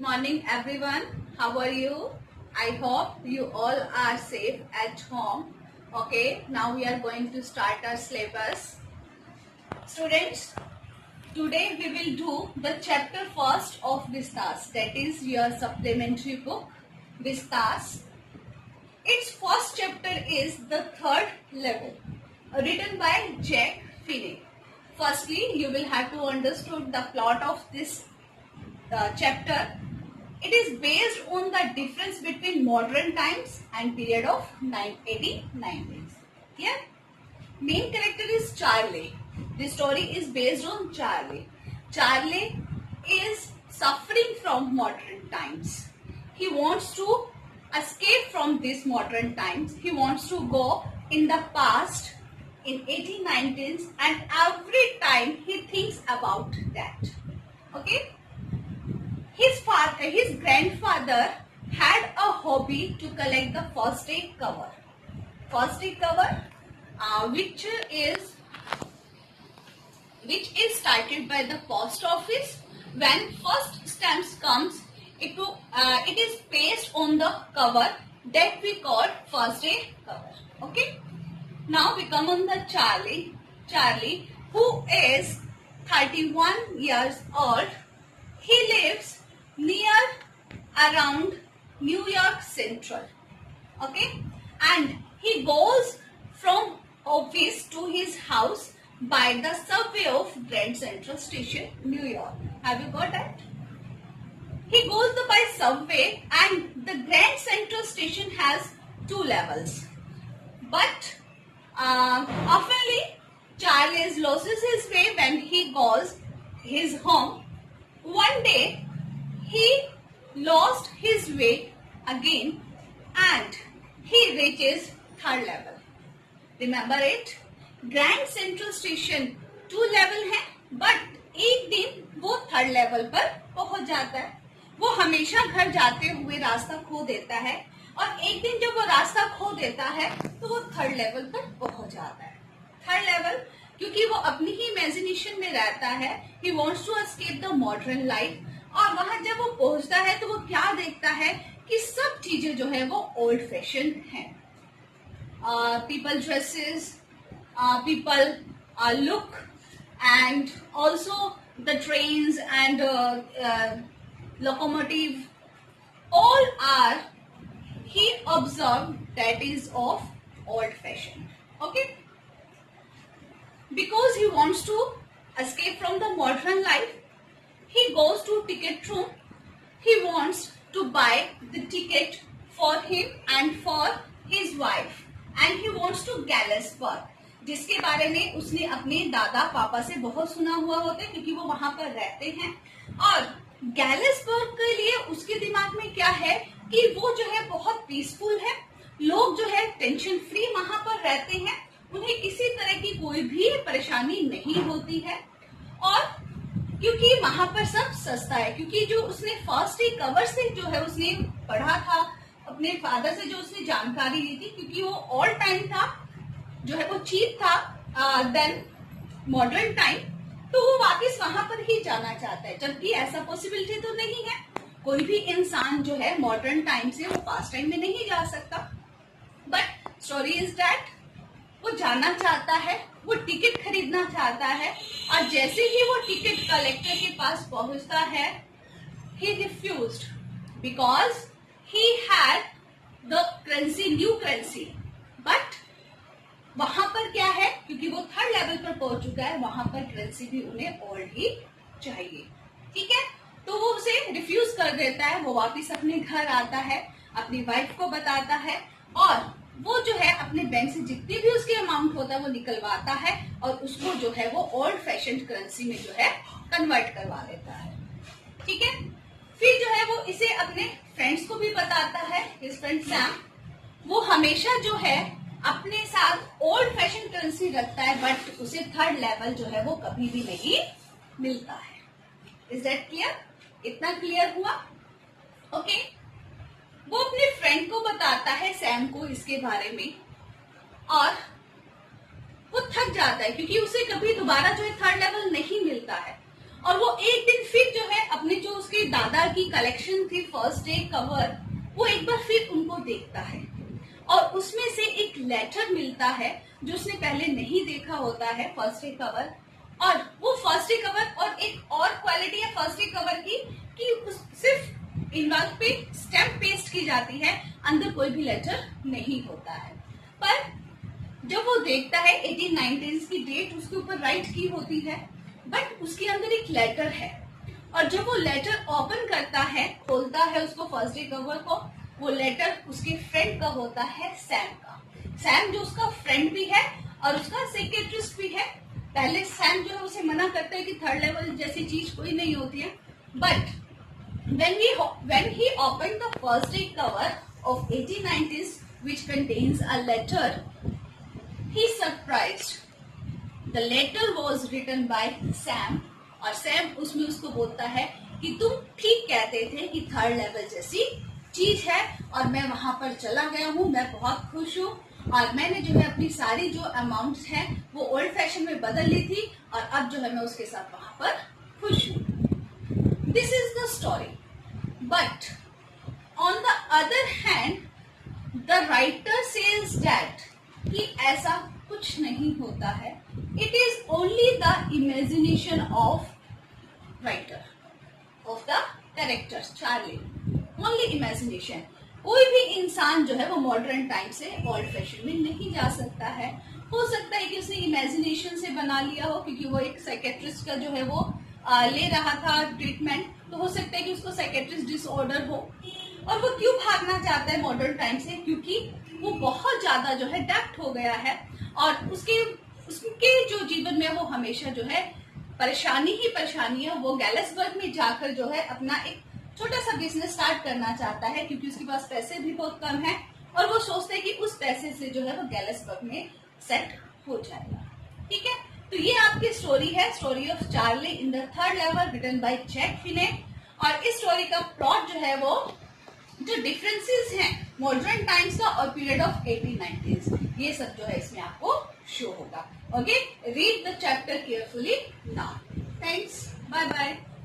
Good morning everyone. How are you? I hope you all are safe at home. Okay, now we are going to start our syllabus. Students, today we will do the chapter first of Vistas, that is your supplementary book Vistas. Its first chapter is the third level, written by Jack Finney. Firstly, you will have to understand the plot of this chapter. It is based on the difference between modern times and period of 1890s. Yeah. Main character is Charlie. The story is based on Charlie. Charlie is suffering from modern times. He wants to escape from these modern times. He wants to go in the past in 1890s, and every time he thinks about that. Okay. His grandfather had a hobby to collect the first aid cover. First aid cover, which is started by the post office. When first stamps comes, it is pasted on the cover that we call first aid cover. Okay. Now we come on the Charlie. Charlie, who is 31 years old. He lives near around New York Central. Okay. And he goes from office to his house by the subway of Grand Central Station, New York. Have you got that? He goes by subway, and the Grand Central Station has 2 levels. But oftenly Charles loses his way when he goes his home. One day he lost his way again and he reaches 3rd level. Remember it? Grand Central Station 2 level है, but एक दिन वो 3rd level पर पहुंच जाता है. वो हमेशा घर जाते हुए रास्ता खो देता है, और एक दिन जब वो रास्ता खो देता है तो वो 3rd level पर पहुंच जाता है. 3rd level क्योंकि वो अपनी ही इमेजिनेशन में रहता है. He wants to escape the modern life. और वहां जब वो पहुंचता है तो वो क्या देखता है कि सब चीजें जो है वो ओल्ड फैशन है. People dresses, people look, and also the trains and locomotive, all are, he observed, that is of old fashion. Okay. Because he wants to escape from the modern life, he goes to ticket room. He wants to buy the ticket for him and for his wife, and he wants to Galesburg, जिसके बारे में उसने अपने दादा पापा से बहुत सुना हुआ होता है, क्योंकि वो वहां पर रहते हैं. और गैलेसबर्ग के लिए उसके दिमाग में क्या है कि वो जो है बहुत पीसफुल है. लोग जो है टेंशन फ्री वहां पर रहते हैं. उन्हें किसी तरह की कोई भी परेशानी नहीं होती है, और क्योंकि वहां पर सब सस्ता है. क्योंकि जो उसने फर्स्ट एड कवर से जो है उसने पढ़ा था, अपने फादर से जो उसने जानकारी ली थी, क्योंकि वो ऑल टाइम था, जो है वो चीप था देन मॉडर्न टाइम, तो वो वापस वहां पर ही जाना चाहता है. जबकि ऐसा पॉसिबिलिटी तो नहीं है. कोई भी इंसान जो है मॉडर्न टाइम से वो पास्ट टाइम में नहीं जा सकता. बट स्टोरी इज दैट वो जाना चाहता है, वो टिकट खरीदना चाहता है, और जैसे ही वो टिकट कलेक्टर के पास पहुंचता है, he refused because he had the currency, new currency. But वहां पर क्या है, क्योंकि वो 3rd लेवल पर पहुंच चुका है, वहां पर करेंसी भी उन्हें ओल्ड ही चाहिए. ठीक है. तो वो उसे रिफ्यूज कर देता है. वो वापस अपने घर आता है, अपनी वाइफ को बताता है, और वो जो है अपने बैंक से जितनी भी उसकी अमाउंट होता है वो निकलवाता है, और उसको जो है वो ओल्ड फैशन करेंसी में जो है कन्वर्ट करवा लेता है. ठीक है. फिर जो है वो इसे अपने फ्रेंड्स को भी बताता है. हिज फ्रेंड सैम, वो हमेशा जो है अपने साथ ओल्ड फैशन करेंसी रखता है, बट उसे 3rd लेवल जो है वो कभी भी नहीं मिलता है. Is that clear? इतना क्लियर हुआ? ओके. वो अपने फ्रेंड को बताता है, सैम को, इसके बारे में, और वो थक जाता है क्योंकि उसे कभी दोबारा जो है 3rd लेवल नहीं मिलता है. और वो एक दिन फिर जो है अपने जो उसके दादा की कलेक्शन थी फर्स्ट डे कवर, वो एक बार फिर उनको देखता है और उसमें से एक लेटर मिलता है जो उसने पहले नहीं देखा होता है फर्स्ट डे कवर। और वो फर्स्ट डे कवर और एक और क्वालिटी है फर्स्ट डे कवर की कि सिर्फ इनवॉल्व पे स्टैम्प पेस्ट की जाती है, अंदर कोई भी लेटर नहीं होता है। पर जब वो देखता है 1890 की डेट उसके ऊपर राइट की होती है, बट उसके अंदर एक लेटर है। और जब वो लेटर ओपन करता है, खोलता है उसको फर्स्ट डे कवर को, वो लेटर उसके फ्रेंड का होता है, सैम का। सैम जो उसका फ्रेंड भी है और उसका सेक्रेटरिस्ट भी है। पहले सैम जो है उसे मना करता है कि थर्ड लेवल जैसी चीज कोई नहीं होती है, but when he opened the first day cover of 1890s which contains a letter, he surprised. The letter was written by Sam और सैम उसमें उसको बोलता है कि तुम ठीक कहते थे कि थर्ड लेवल जैसी चीज है और मैं वहां पर चला गया हूँ, मैं बहुत खुश हूँ और मैंने जो है अपनी सारी जो अमाउंट्स हैं वो ओल्ड फैशन में बदल ली थी और अब जो है मैं उसके साथ वहां पर खुश हूँ। This is the story, but on the other hand the writer says that कि ऐसा कुछ नहीं होता है। It is only the imagination of writer of the character Charlie, only imagination. कोई भी इंसान जो है वो मॉडर्न टाइम से ओल्ड फैशन में नहीं जा सकता है। हो सकता है कि उसने इमेजिनेशन से बना लिया हो, क्योंकि वो एक साइकेट्रिस्ट का जो है वो ले रहा था ट्रीटमेंट, तो हो सकता है कि उसको साइकेट्रिस्ट डिसऑर्डर हो। और वो क्यों भागना चाहता है मॉडर्न टाइम से, क्योंकि वो बहुत ज्यादा जो है डेप्थ हो गया है और उसके जो जीवन में वो हमेशा जो है परेशानी ही परेशानी है। वो गैलेसबर्ग में जाकर जो है अपना एक छोटा सा बिजनेस स्टार्ट करना चाहता है, क्योंकि उसके पास पैसे भी बहुत कम है और वो सोचता है कि उस पैसे से जो है वो गैलेसबर्ग में सेट हो जाएगा। ठीक है, तो ये आपकी स्टोरी है, story of Charlie in the third level written by Jack Finney. और इस स्टोरी का प्लॉट जो है वो जो डिफरेंसेस हैं मॉडर्न टाइम्स का और पीरियड ऑफ 1890s, ये सब जो है इसमें आपको शो होगा। Okay, read the chapter carefully now. Thanks, bye bye.